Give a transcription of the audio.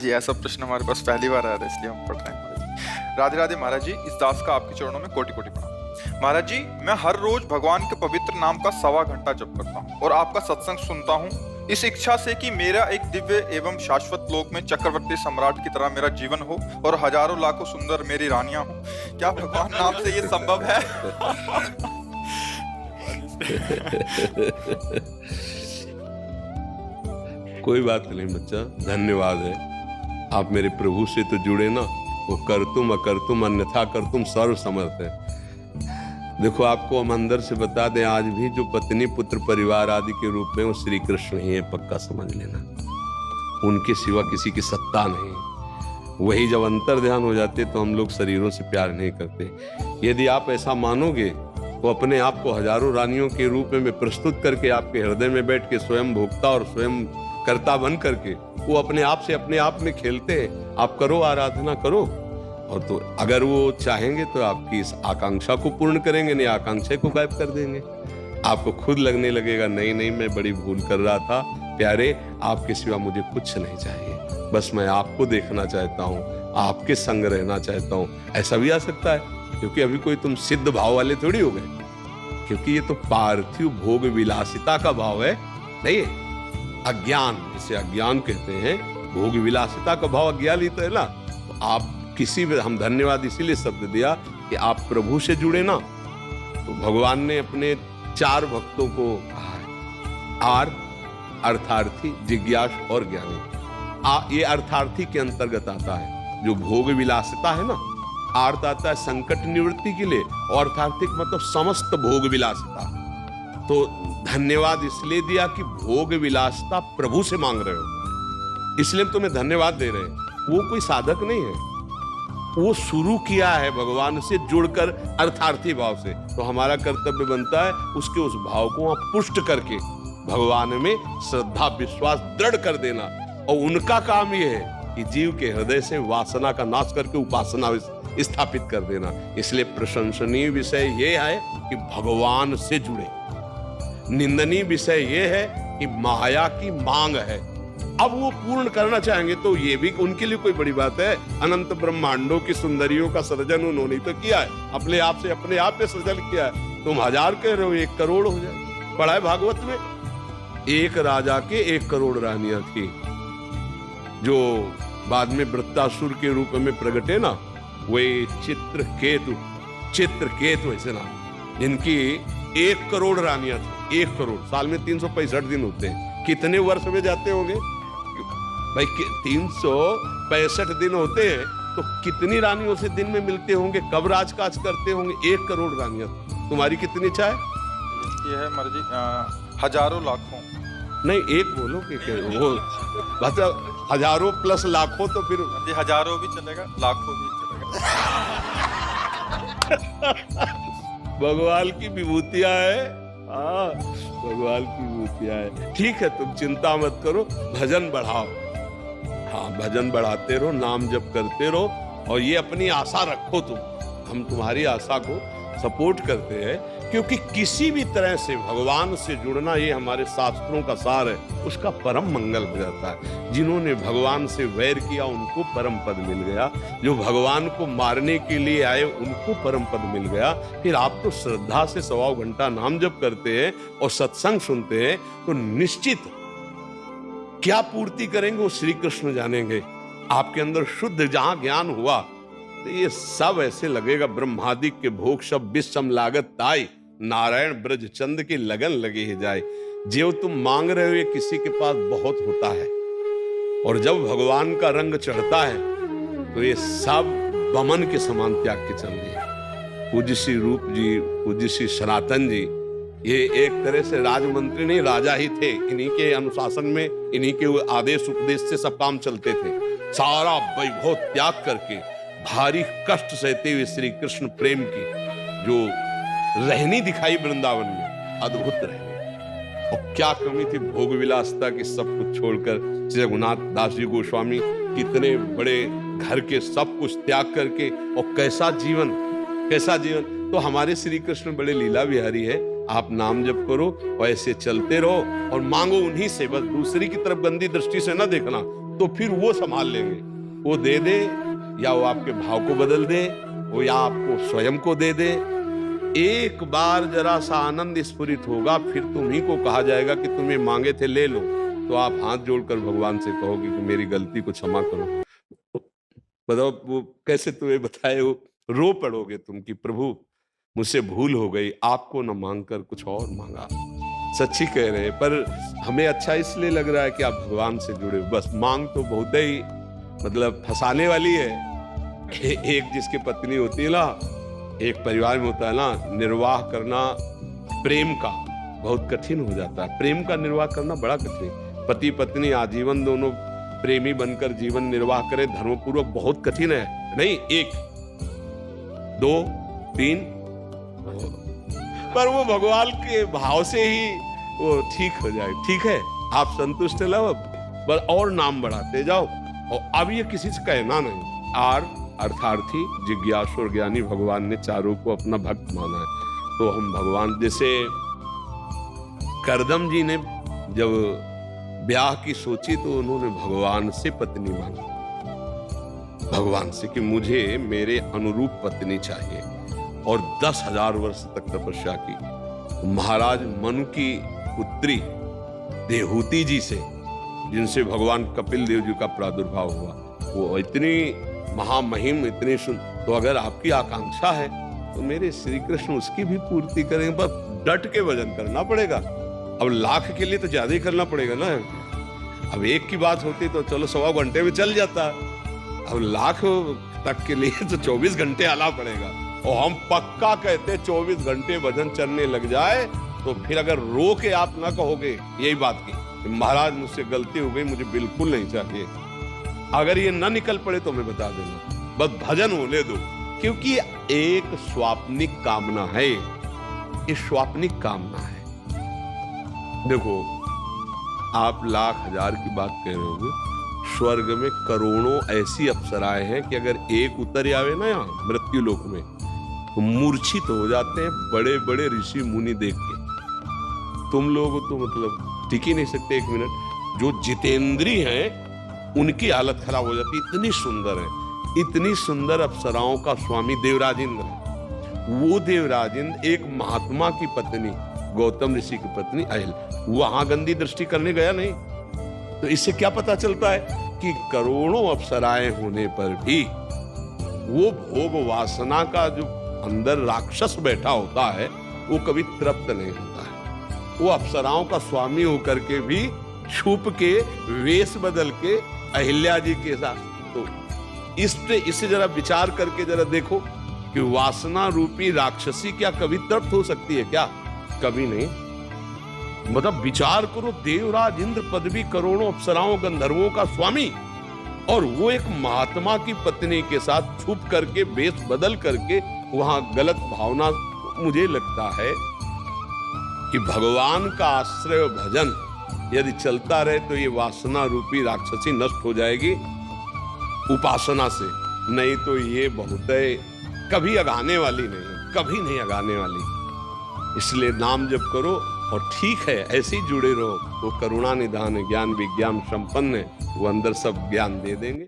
जी, ऐसा प्रश्न हमारे पास पहली बार आया था, इसलिए हम पढ़ रहे हैं महाराज जी। राधे राधे महाराज जी, इस दास का आपके चरणों में कोटि कोटि प्रणाम। महाराज जी, मैं हर रोज भगवान के पवित्र नाम का 1.25 घंटा जप करता हूँ और आपका सत्संग सुनता हूँ, इस इच्छा से कि मेरा एक दिव्य एवं शाश्वत लोक में चक्रवर्ती सम्राट की तरह मेरा जीवन हो और हजारों लाखों सुंदर मेरी रानियां हो। क्या भगवान नाम से ये संभव है? कोई बात नहीं बच्चा, धन्यवाद है। आप मेरे प्रभु से तो जुड़े ना, वो कर तुम अकर तुम अन्यथा कर तुम सर्व समर्थ है। देखो, आपको हम अंदर से बता दें, आज भी जो पत्नी पुत्र परिवार आदि के रूप में वो श्री कृष्ण ही है, पक्का समझ लेना। उनके सिवा किसी की सत्ता नहीं। वही जब अंतर ध्यान हो जाते तो हम लोग शरीरों से प्यार नहीं करते। यदि आप ऐसा मानोगे तो अपने आप को हजारों रानियों के रूप में प्रस्तुत करके आपके हृदय में बैठ के स्वयं भोक्ता और स्वयं कर्ता बन करके वो अपने आप से अपने आप में खेलते हैं। आप करो, आराधना करो, और तो अगर वो चाहेंगे तो आपकी इस आकांक्षा को पूर्ण करेंगे, नहीं आकांक्षा को गायब कर देंगे। आपको खुद लगने लगेगा नहीं नहीं, मैं बड़ी भूल कर रहा था। प्यारे, आपके सिवा मुझे कुछ नहीं चाहिए, बस मैं आपको देखना चाहता हूँ, आपके संग रहना चाहता हूँ। ऐसा भी आ सकता है, क्योंकि अभी कोई तुम सिद्ध भाव वाले थोड़ी हो गए, क्योंकि ये तो पार्थिव भोग विलासिता का भाव है, नहीं है अज्ञान, जिसे अज्ञान कहते हैं। भोग विलासिता का भाव अज्ञान ही तो है ना। तो आप किसी भी, हम धन्यवाद इसीलिए शब्द दिया कि आप प्रभु से जुड़े ना, तो भगवान ने अपने 4 भक्तों को कहा है, आर्त, अर्थार्थी, जिज्ञास और ज्ञानी। ये अर्थार्थी के अंतर्गत आता है। जो भोग विलासिता है ना, आर्त आता है संकट निवृत्ति के लिए, और अर्थार्थिक मतलब समस्त भोग विलासिता। तो धन्यवाद इसलिए दिया कि भोग विलासिता प्रभु से मांग रहे हो, इसलिए हम तुम्हें धन्यवाद दे रहे हैं। वो कोई साधक नहीं है, वो शुरू किया है भगवान से जुड़कर अर्थार्थी भाव से। तो हमारा कर्तव्य बनता है उसके उस भाव को पुष्ट करके भगवान में श्रद्धा विश्वास दृढ़ कर देना। और उनका काम यह है कि जीव के हृदय से वासना का नाश करके उपासना स्थापित कर देना। इसलिए प्रशंसनीय विषय यह है कि भगवान से जुड़े। निंदनीय विषय यह है कि माया की मांग है। अब वो पूर्ण करना चाहेंगे तो ये भी उनके लिए कोई बड़ी बात है। अनंत ब्रह्मांडों की सुंदरियों का सृजन उन्होंने तो किया है, अपने आप से अपने आप पे सृजन किया है। तुम 1000 कह रहे हो, 1 करोड़ हो जाए। पढ़ा है भागवत में, एक राजा के 1 करोड़ रानियां थी, जो बाद में वृत्तासुर के रूप में प्रगटे ना, वे चित्रकेतु ऐसे नाम, जिनकी 1 करोड़ रानियां थी। 1 करोड़, साल में 365 दिन होते हैं, कितने वर्ष में जाते होंगे भाई? 365 दिन होते हैं, तो कितनी रानियों से दिन में मिलते होंगे, कब राजकाज करते होंगे? 1 करोड़ रानियां। तुम्हारी कितनी इच्छा है? ये है महाराज जी, हजारों लाखों। नहीं, एक बोलो कि वो मतलब हजारों प्लस लाखों, तो फिर जी हजारों भी चलेगा, लाखों भी चलेगा। भगवान की विभूतियां है। हाँ, भगवान की विभूतियां है। ठीक है, तुम चिंता मत करो, भजन बढ़ाओ। हाँ, भजन बढ़ाते रहो, नाम जप करते रहो, और ये अपनी आशा रखो तुम। हम तुम्हारी आशा को सपोर्ट करते हैं, क्योंकि किसी भी तरह से भगवान से जुड़ना, ये हमारे शास्त्रों का सार है, उसका परम मंगल हो जाता है। जिन्होंने भगवान से वैर किया उनको परम पद मिल गया, जो भगवान को मारने के लिए आए उनको परम पद मिल गया। फिर आप तो श्रद्धा से 1.25 घंटा नाम जप करते हैं और सत्संग सुनते हैं, तो निश्चित क्या पूर्ति करेंगे वो श्री कृष्ण जानेंगे। आपके अंदर शुद्ध जहां ज्ञान हुआ, तो ये सब ऐसे लगेगा ब्रह्मादि के भोग सब विषम लागत ताई, नारायण ब्रज चंद की लगन लगी ही जाए। जो तुम मांग रहे हो ये किसी के पास बहुत होता है, और जब भगवान का रंग चढ़ता है तो ये सब बमन के समान त्याग के चल गए। पूज्य श्री रूप जी, पूज्य श्री सनातन जी, ये एक तरह से राजमंत्री नहीं, राजा ही थे। इन्हीं के अनुशासन में, इन्हीं के आदेश उपदेश से सब काम चलते थे। सारा वैभव त्याग करके भारी कष्ट सहते हुए श्री कृष्ण प्रेम की जो रहनी दिखाई वृंदावन में, अद्भुत रहनी। और क्या कमी थी भोग विलासिता की, सब कुछ छोड़कर श्री रघुनाथ दास जी गोस्वामी कितने बड़े घर के सब कुछ त्याग करके, और कैसा जीवन, कैसा जीवन। तो हमारे श्री कृष्ण बड़े लीला विहारी है। आप नाम जप करो और ऐसे चलते रहो और मांगो उन्हीं से, बस दूसरी की तरफ गंदी दृष्टि से न देखना। तो फिर वो संभाल लेंगे। वो दे दे या वो आपके भाव को बदल दे, वो या आपको स्वयं को दे दे। एक बार जरा सा आनंद स्फुरित होगा, फिर तुम्ही को कहा जाएगा कि तुम्हें मांगे थे ले लो, तो आप हाथ जोड़कर भगवान से कहोगे कि मेरी गलती को क्षमा करो। बताओ वो कैसे तुम्हें बताए, वो रो पड़ोगे तुम कि प्रभु मुझसे भूल हो गई, आपको न मांगकर कुछ और मांगा। सच्ची कह रहे हैं, पर हमें अच्छा इसलिए लग रहा है कि आप भगवान से जुड़े हो। बस मांग तो बहुत ही मतलब फंसाने वाली है। एक जिसकी पत्नी होती है ना, एक परिवार में होता है ना, निर्वाह करना प्रेम का बहुत कठिन हो जाता है। प्रेम का निर्वाह करना बड़ा कठिन। पति पत्नी आजीवन दोनों प्रेमी बनकर जीवन निर्वाह करे धर्मपूर्वक, बहुत कठिन है। नहीं 1 2 3, पर वो भगवान के भाव से ही वो ठीक हो जाए। ठीक है, आप संतुष्ट लो, पर और नाम बढ़ाते जाओ। और अब ये किसी से कहना नहीं। अर्थार्थी, जिज्ञासु और ज्ञानी, भगवान ने चारों को अपना भक्त माना है। तो हम भगवान, जैसे करदम जी ने जब ब्याह की सोची तो उन्होंने भगवान से पत्नी मांगी, भगवान से कि मुझे मेरे अनुरूप पत्नी चाहिए, और 10,000 वर्ष तक तपस्या की। महाराज मनु की पुत्री देहूति जी से, जिनसे भगवान कपिल देव जी का प्रादुर्भाव हुआ, वो इतनी महामहिम, इतनी तो अगर आपकी आकांक्षा है तो मेरे श्री कृष्ण उसकी भी पूर्ति करेंगे, पर डट के वजन करना पड़ेगा। अब लाख के लिए तो ज्यादा ही करना पड़ेगा ना। अब एक की बात होती तो चलो 1.25 घंटे में चल जाता, अब लाख तक के लिए तो 24 घंटे आना पड़ेगा। और हम पक्का कहते 24 घंटे वजन चलने लग जाए तो फिर अगर रो के आप ना कहोगे यही बात की महाराज मुझसे गलती हो गई, मुझे बिल्कुल नहीं चाहिए, अगर ये ना निकल पड़े तो मैं बता देना, बस भजन होने दो। क्योंकि एक स्वाप्निक कामना है, ये स्वाप्निक कामना है। देखो आप लाख हजार की बात कह रहे होगे, स्वर्ग में करोड़ों ऐसी अप्सराएं हैं कि अगर एक उतर आवे ना यहाँ मृत्यु लोक में तो मूर्छित हो जाते हैं बड़े बड़े ऋषि मुनि देख के। तुम लोग तो मतलब टिक ही नहीं सकते 1 मिनट। जो जितेंद्री हैं उनकी हालत खराब हो जाती, इतनी सुंदर है। इतनी सुंदर अप्सराओं का स्वामी देवराजेंद्र है। वो देवराजेंद्र एक महात्मा की पत्नी, गौतम ऋषि की पत्नी अहिल, वहां गंदी दृष्टि करने गया नहीं। तो इससे क्या पता चलता है कि करोड़ों अप्सराएं होने पर भी वो भोग वासना का जो अंदर राक्षस बैठा होता है वो कभी तृप्त नहीं होता है। वो अप्सराओं का स्वामी होकर के भी छुप के वेश बदल के अहिल्या जी के साथ, तो इससे जरा विचार करके जरा देखो कि वासना रूपी राक्षसी क्या कभी तृप्त हो सकती है क्या? कभी नहीं। मतलब विचार करो, देवराज इंद्र पदवी, करोड़ों अप्सराओं गंधर्वों का स्वामी, और वो एक महात्मा की पत्नी के साथ छुप करके वेश बदल करके वहां गलत भावना। मुझे लगता है कि भगवान का आश्रय भजन यदि चलता रहे तो ये वासना रूपी राक्षसी नष्ट हो जाएगी उपासना से, नहीं तो ये बहुत कभी अगाने वाली नहीं, कभी नहीं अगाने वाली। इसलिए नाम जप करो और ठीक है ऐसे ही जुड़े रहो। वो करुणा निधान ज्ञान विज्ञान संपन्न है, वो अंदर सब ज्ञान दे देंगे।